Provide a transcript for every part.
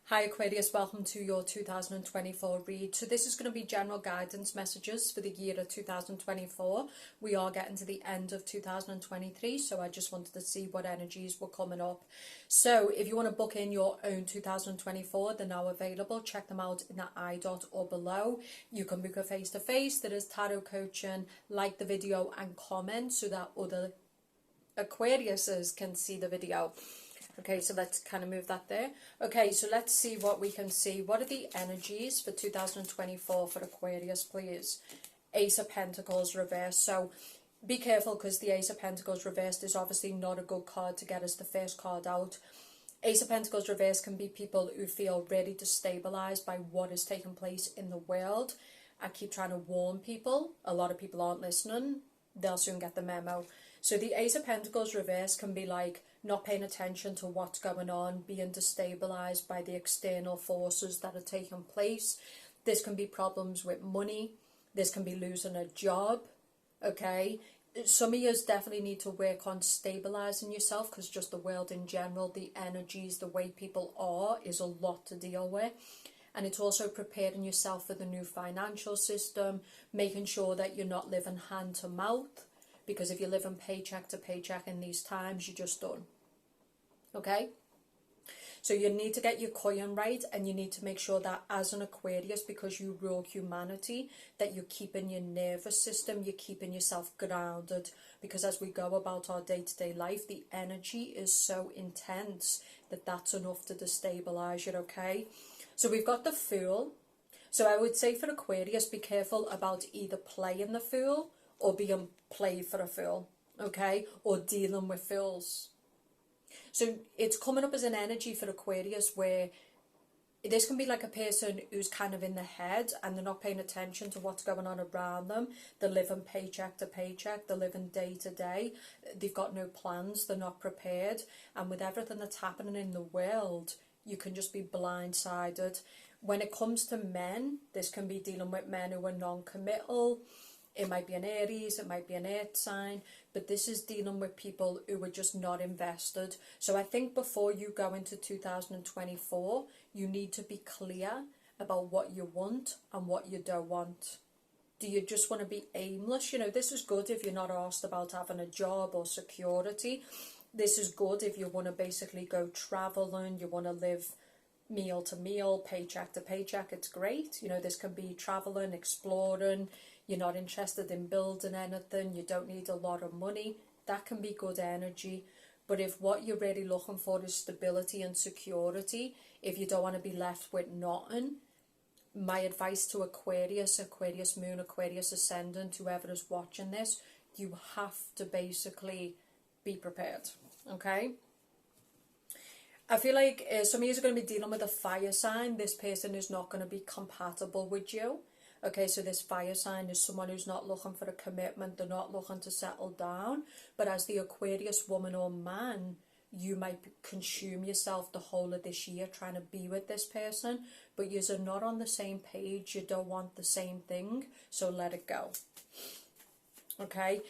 Hi Aquarius, welcome to your 2024 read. So this is going to be general guidance messages for the year of 2024. We are getting to the end of 2023, so I just wanted to see what energies were coming up. So if you want to book in your own 2024, they're now available. Check them out in the I dot or below. You can book a face-to-face. There is tarot coaching. Like the video and comment so that other Aquariuses can see the video. Okay, so let's kind of move that there. Okay, so let's see what we can see. What are the energies for 2024 for Aquarius, please? Ace of Pentacles reversed. So be careful because the Ace of Pentacles reversed is obviously not a good card to get as the first card out. Ace of Pentacles reversed can be people who feel ready to stabilize by what is taking place in the world. I keep trying to warn people. A lot of people aren't listening. They'll soon get the memo. So the Ace of Pentacles reverse can be like not paying attention to what's going on, being destabilized by the external forces that are taking place. This can be problems with money. This can be losing a job. Okay. Some of you definitely need to work on stabilizing yourself because just the world in general, the energies, the way people are is a lot to deal with. And it's also preparing yourself for the new financial system, making sure that you're not living hand to mouth. Because if you're living paycheck to paycheck in these times, you're just done. Okay? So you need to get your coin right, and you need to make sure that as an Aquarius, because you rule humanity, that you're keeping your nervous system, you're keeping yourself grounded. Because as we go about our day-to-day life, the energy is so intense that that's enough to destabilize you, okay? So we've got the Fool. So I would say for Aquarius, be careful about either playing the Fool or being played for a fool, okay? Or dealing with fools. So it's coming up as an energy for Aquarius where this can be like a person who's kind of in the head and they're not paying attention to what's going on around them. They're living paycheck to paycheck. They're living day to day. They've got no plans. They're not prepared. And with everything that's happening in the world, you can just be blindsided. When it comes to men, this can be dealing with men who are non-committal. It might be an Aries, it might be an earth sign, but this is dealing with people who are just not invested. So I think before you go into 2024, you need to be clear about what you want and what you don't want. Do you just want to be aimless? You know, this is good if you're not asked about having a job or security. This is good if you want to basically go traveling, you want to live meal to meal, paycheck to paycheck. It's great. You know, this can be traveling, exploring. You're not interested in building anything, you don't need a lot of money, that can be good energy. But if what you're really looking for is stability and security, if you don't want to be left with nothing, my advice to Aquarius, Aquarius Moon, Aquarius Ascendant, whoever is watching this, you have to basically be prepared, okay? I feel like some of you are going to be dealing with a fire sign. This person is not going to be compatible with you. Okay, so this fire sign is someone who's not looking for a commitment, they're not looking to settle down. But as the Aquarius woman or man, you might consume yourself the whole of this year trying to be with this person. But you're not on the same page, you don't want the same thing, so let it go. Okay,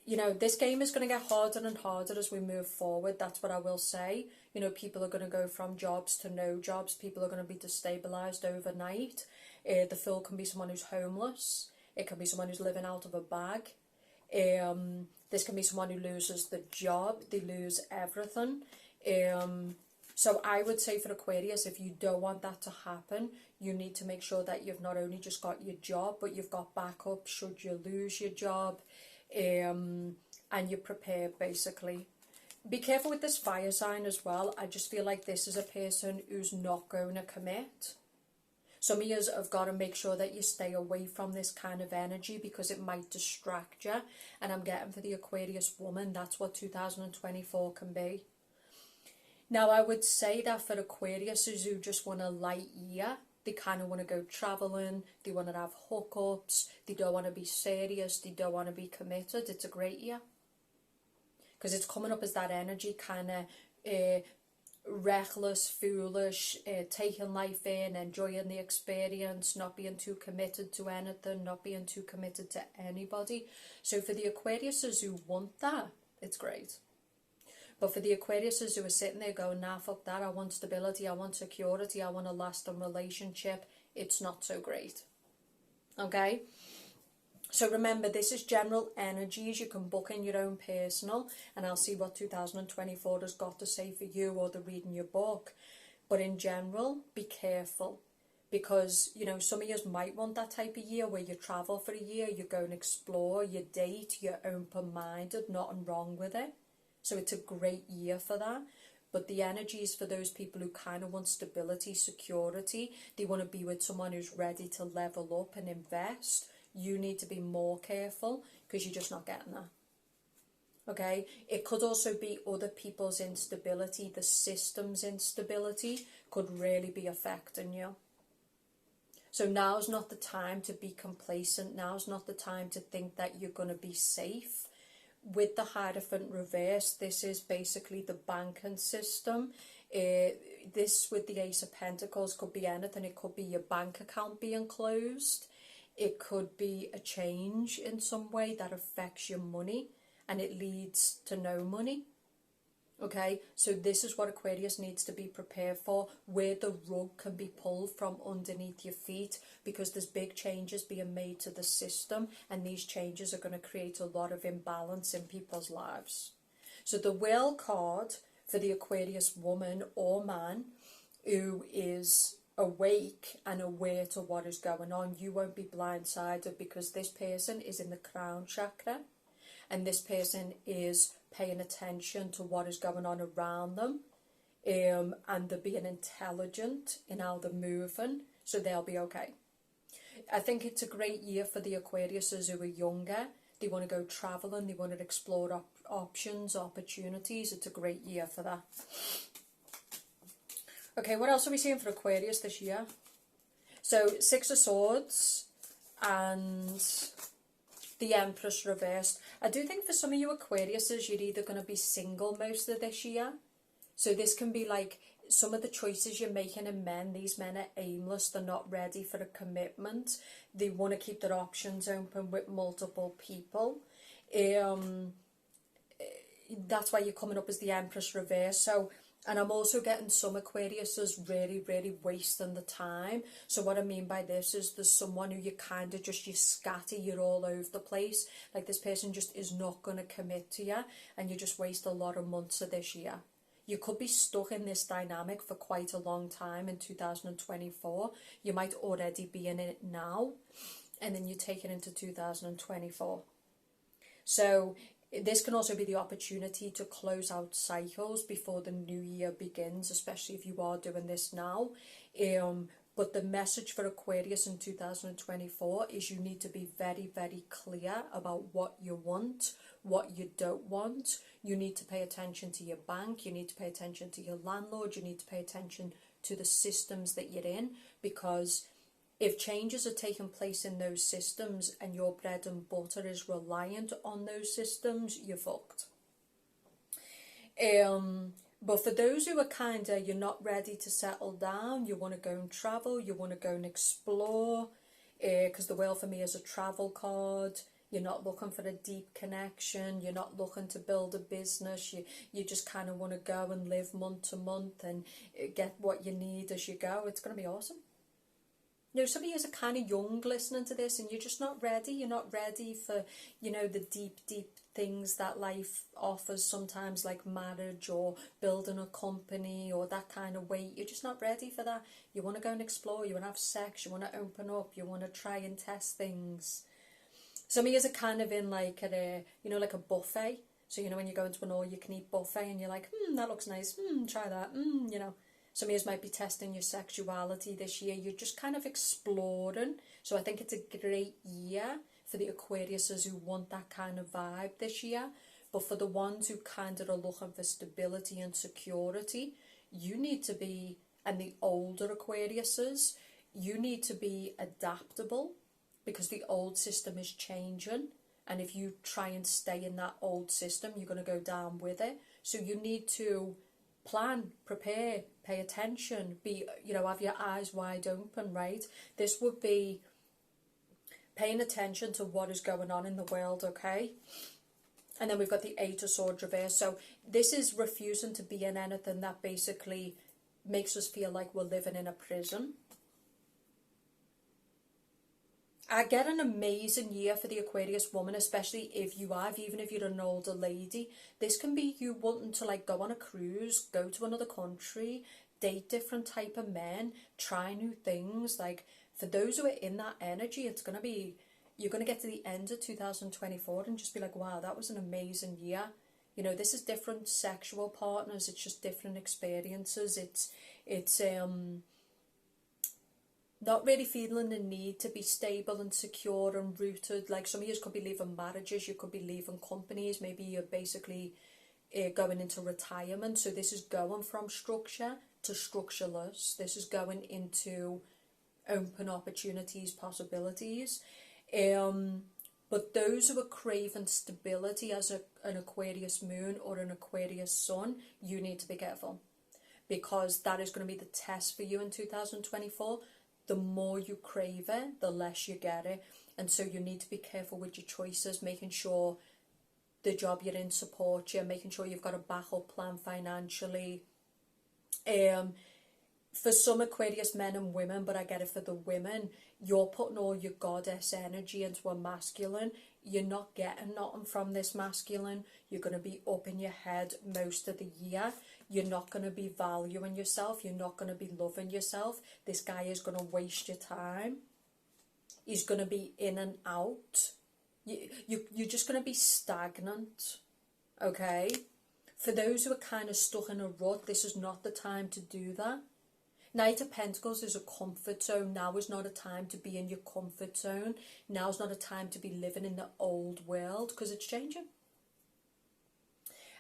you know, this game is going to get harder and harder as we move forward, that's what I will say. You know, people are going to go from jobs to no jobs, people are going to be destabilized overnight. The Fool can be someone who's homeless. It can be someone who's living out of a bag. This can be someone who loses the job. They lose everything. So I would say for Aquarius, if you don't want that to happen, you need to make sure that you've not only just got your job, but you've got backup should you lose your job. And you're prepared, basically. Be careful with this fire sign as well. I just feel like this is a person who's not going to commit. Some of you have got to make sure that you stay away from this kind of energy because it might distract you. And I'm getting for the Aquarius woman, that's what 2024 can be. Now, I would say that for Aquariuses who just want a light year, they kind of want to go traveling, they want to have hookups, they don't want to be serious, they don't want to be committed. It's a great year. Because it's coming up as that energy kind of reckless, foolish, taking life in, enjoying the experience, not being too committed to anything, not being too committed to anybody. So for the Aquariuses who want that, it's great. But for the Aquariuses who are sitting there going, nah, fuck that, I want stability, I want security, I want a lasting relationship, it's not so great. Okay? So remember, this is general energies. You can book in your own personal, and I'll see what 2024 has got to say for you or the reading your book. But in general, be careful. Because, you know, some of you might want that type of year where you travel for a year, you go and explore, you date, you're open-minded, nothing wrong with it. So it's a great year for that. But the energies for those people who kind of want stability, security, they want to be with someone who's ready to level up and invest. You need to be more careful because you're just not getting that. Okay? It could also be other people's instability, the system's instability could really be affecting you. So now's not the time to be complacent. Now's not the time to think that you're going to be safe. With the Hierophant reverse, this is basically the banking system. This with the Ace of Pentacles could be anything. It could be your bank account being closed. It could be a change in some way that affects your money and it leads to no money. Okay, so this is what Aquarius needs to be prepared for, where the rug can be pulled from underneath your feet, because there's big changes being made to the system, and these changes are going to create a lot of imbalance in people's lives. So the Wheel card for the Aquarius woman or man who is awake and aware to what is going on, you won't be blindsided, because this person is in the crown chakra, and this person is paying attention to what is going on around them, and they're being intelligent in how they're moving, so they'll be okay. I think it's a great year for the Aquariuses who are younger. They want to go travelling, they want to explore options, opportunities. It's a great year for that. Okay, what else are we seeing for Aquarius this year? So, Six of Swords and the Empress reversed. I do think for some of you Aquariuses, you're either going to be single most of this year. So this can be like some of the choices you're making in men. These men are aimless. They're not ready for a commitment. They want to keep their options open with multiple people. That's why you're coming up as the Empress reverse. So, and I'm also getting some Aquariuses really wasting the time. So what I mean by this is there's someone who you kind of just, you scatter, you're all over the place. Like this person just is not going to commit to you, and you just waste a lot of months of this year. You could be stuck in this dynamic for quite a long time in 2024. You might already be in it now, and then you take it into 2024. So this can also be the opportunity to close out cycles before the new year begins, especially if you are doing this now. But the message for Aquarius in 2024 is you need to be very clear about what you want, what you don't want. You need to pay attention to your bank, you need to pay attention to your landlord, you need to pay attention to the systems that you're in, because if changes are taking place in those systems and your bread and butter is reliant on those systems, you're fucked. But for those who are kind of, you're not ready to settle down, you want to go and travel, you want to go and explore, because the Wheel for me is a travel card. You're not looking for a deep connection, you're not looking to build a business, you just kind of want to go and live month to month and get what you need as you go. It's going to be awesome. You know, some of you are kind of young listening to this and you're just not ready. You're not ready for, you know, the deep things that life offers sometimes, like marriage or building a company or that kind of weight. You're just not ready for that. You want to go and explore, you want to have sex, you want to open up, you want to try and test things. Some of you are kind of in like a, you know, like a buffet. So, you know, when you go into an all-you-can-eat buffet and you're like, that looks nice, try that, you know. Some of you might be testing your sexuality this year. You're just kind of exploring. So I think it's a great year for the Aquariuses who want that kind of vibe this year. But for the ones who kind of are looking for stability and security, you need to be, and the older Aquariuses, you need to be adaptable, because the old system is changing. And if you try and stay in that old system, you're going to go down with it. So you need to plan, prepare, pay attention, be, you know, have your eyes wide open, right? This would be paying attention to what is going on in the world, okay? And then we've got the Eight of Swords reverse. So this is refusing to be in anything that basically makes us feel like we're living in a prison. I get an amazing year for the Aquarius woman, especially if you have, even if you're an older lady. This can be you wanting to like go on a cruise, go to another country, date different type of men, try new things. Like for those who are in that energy, it's going to be, you're going to get to the end of 2024 and just be like, wow, that was an amazing year. You know, this is different sexual partners. It's just different experiences. It's not really feeling the need to be stable and secure and rooted. Like some of you could be leaving marriages, you could be leaving companies, maybe you're basically going into retirement. So this is going from structure to structureless. This is going into open opportunities, possibilities. But those who are craving stability as an Aquarius moon or an Aquarius sun, you need to be careful, because that is going to be the test for you in 2024. The more you crave it, the less you get it. And so you need to be careful with your choices, making sure the job you're in supports you, making sure you've got a backup plan financially. For some Aquarius men and women, but I get it for the women, you're putting all your goddess energy into a masculine. You're not getting nothing from this masculine. You're going to be up in your head most of the year. You're not going to be valuing yourself. You're not going to be loving yourself. This guy is going to waste your time. He's going to be in and out. You're just going to be stagnant. Okay? For those who are kind of stuck in a rut, this is not the time to do that. Knight of Pentacles is a comfort zone. Now is not a time to be in your comfort zone. Now is not a time to be living in the old world, because it's changing.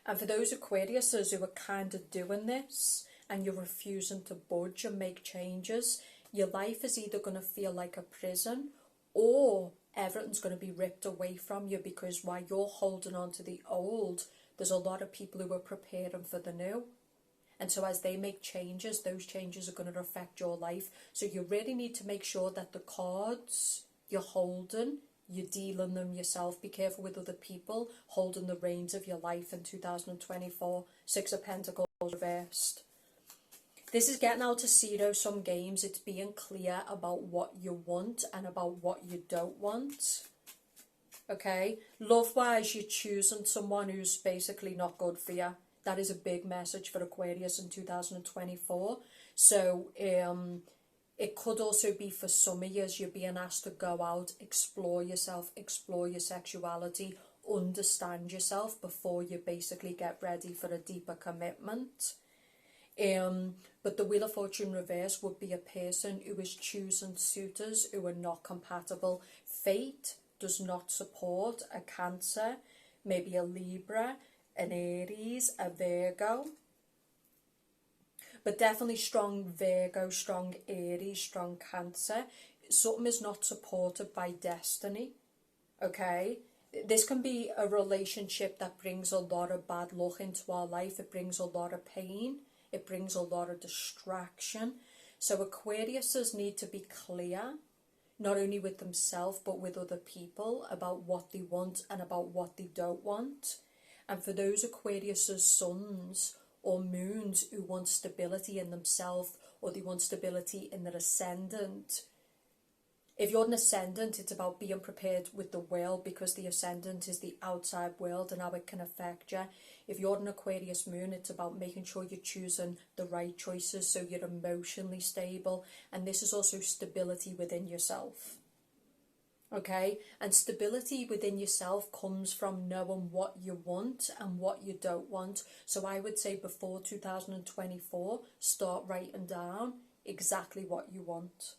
And for those Aquariuses who are kind of doing this and you're refusing to budge and make changes, your life is either going to feel like a prison or everything's going to be ripped away from you, because while you're holding on to the old, there's a lot of people who are preparing for the new. And so as they make changes, those changes are going to affect your life. So you really need to make sure that the cards you're holding, you're dealing them yourself. Be careful with other people holding the reins of your life in 2024. Six of Pentacles reversed. This is getting out of zero-sum games. It's being clear about what you want and about what you don't want. Okay? Love-wise, you're choosing someone who's basically not good for you. That is a big message for Aquarius in 2024. So it could also be for some of you, you're being asked to go out, explore yourself, explore your sexuality, understand yourself before you basically get ready for a deeper commitment. But the Wheel of Fortune reverse would be a person who is choosing suitors who are not compatible. Fate does not support a Cancer, maybe a Libra, an Aries, a Virgo. But definitely strong Virgo, strong Aries, strong Cancer. Something is not supported by destiny. Okay? This can be a relationship that brings a lot of bad luck into our life. It brings a lot of pain. It brings a lot of distraction. So Aquariuses need to be clear, not only with themselves, but with other people, about what they want and about what they don't want. And for those Aquarius' suns or moons who want stability in themselves, or they want stability in their ascendant, if you're an ascendant, it's about being prepared with the world, because the ascendant is the outside world and how it can affect you. If you're an Aquarius moon, it's about making sure you're choosing the right choices so you're emotionally stable. And this is also stability within yourself. Okay, and stability within yourself comes from knowing what you want and what you don't want. So I would say before 2024, start writing down exactly what you want.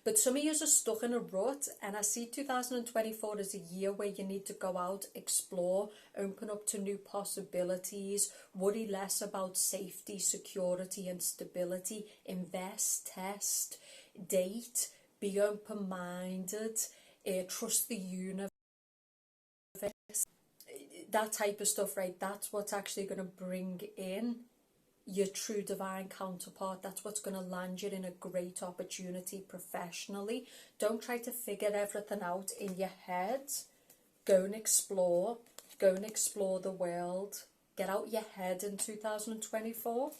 But some of you are stuck in a rut, and I see 2024 as a year where you need to go out, explore, open up to new possibilities, worry less about safety, security and stability, invest, test, date, be open-minded, trust the universe, that type of stuff, right? That's what's actually going to bring in your true divine counterpart. That's what's going to land you in a great opportunity professionally. Don't try to figure everything out in your head. Go and explore the world, get out your head in 2024.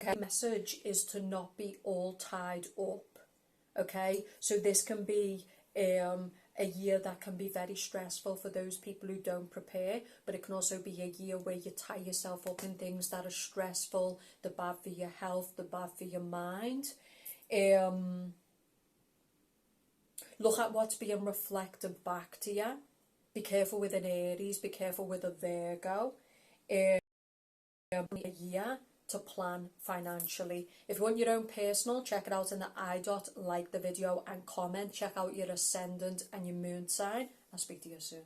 Okay, message is to not be all tied up. Okay, so this can be a year that can be very stressful for those people who don't prepare, but it can also be a year where you tie yourself up in things that are stressful, they're bad for your health, they're bad for your mind. Look at what's being reflected back to you. Be careful with an Aries, be careful with a Virgo. A year to plan financially. If you want your own personal, check it out in the iDot, like the video and comment. Check out your ascendant and your moon sign. I'll speak to you soon.